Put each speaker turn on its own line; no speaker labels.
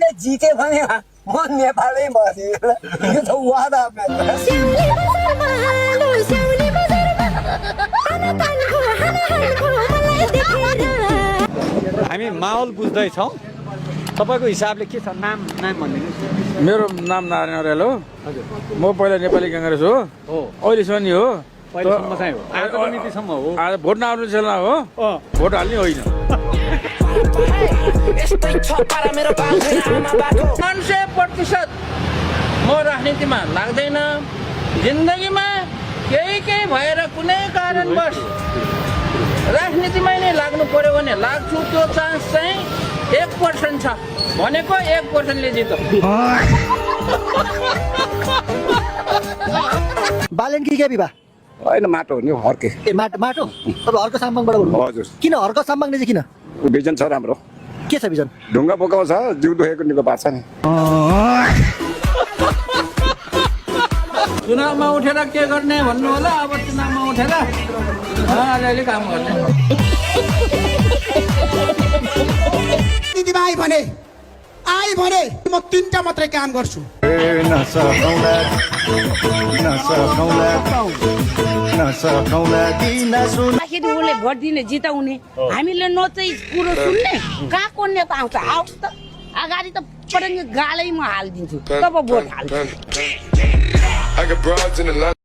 मैले जिते भने म नेपालै बस्छु यो त वादा
हामी माहौल बुझ्दैछौँ तपाईँको हिसाबले के छ नाम भनिदिनुहोस्
मेरो नाम नारायण अर्याल हो म पहिला नेपाली काङ्ग्रेस हो अहिलेसम्म नि हो
पहिलेसम्म चाहिँ हो आजको नीतिसम्म हो
आज भोट नआउने छैन हो भोट हाल्ने होइन
100% म राजनीतिमा लाग्दैन जिन्दगीमा केही भएर कुनै कारणवश राजनीतिमै नै लाग्नु पर्यो भने लाग्छु त्यो चान्स चाहिँ 1% छ भनेको 1% ले जित्छ
बालेन कि के बिबा
होइन माटो हो नि हर्के
ए माटो तपाईँ हर्क साम्बाङबाट बोल्नु
हजुर
किन हर्क साम्बाङले चाहिँ किन
भिजन छ राम्रो
के छ भिजन
ढुङ्गा बोकाउँछ जिउ दुखेको निको पार्छ नि
चुनावमा उठेर के गर्ने भन्नु होला अब चुनावमा उठेर अलिअलि काम गर्ने
दिदीमा आइ भने म 3टा मात्रै काम गर्छु
उसले भोट दिने जिताउने हामीले न चाहिँ कुरो सुन्ने कहाँको नेता आउँछ आउँछ त अगाडि त पटङ्ग गालैमा हालिदिन्छु तब भोट हाल्छु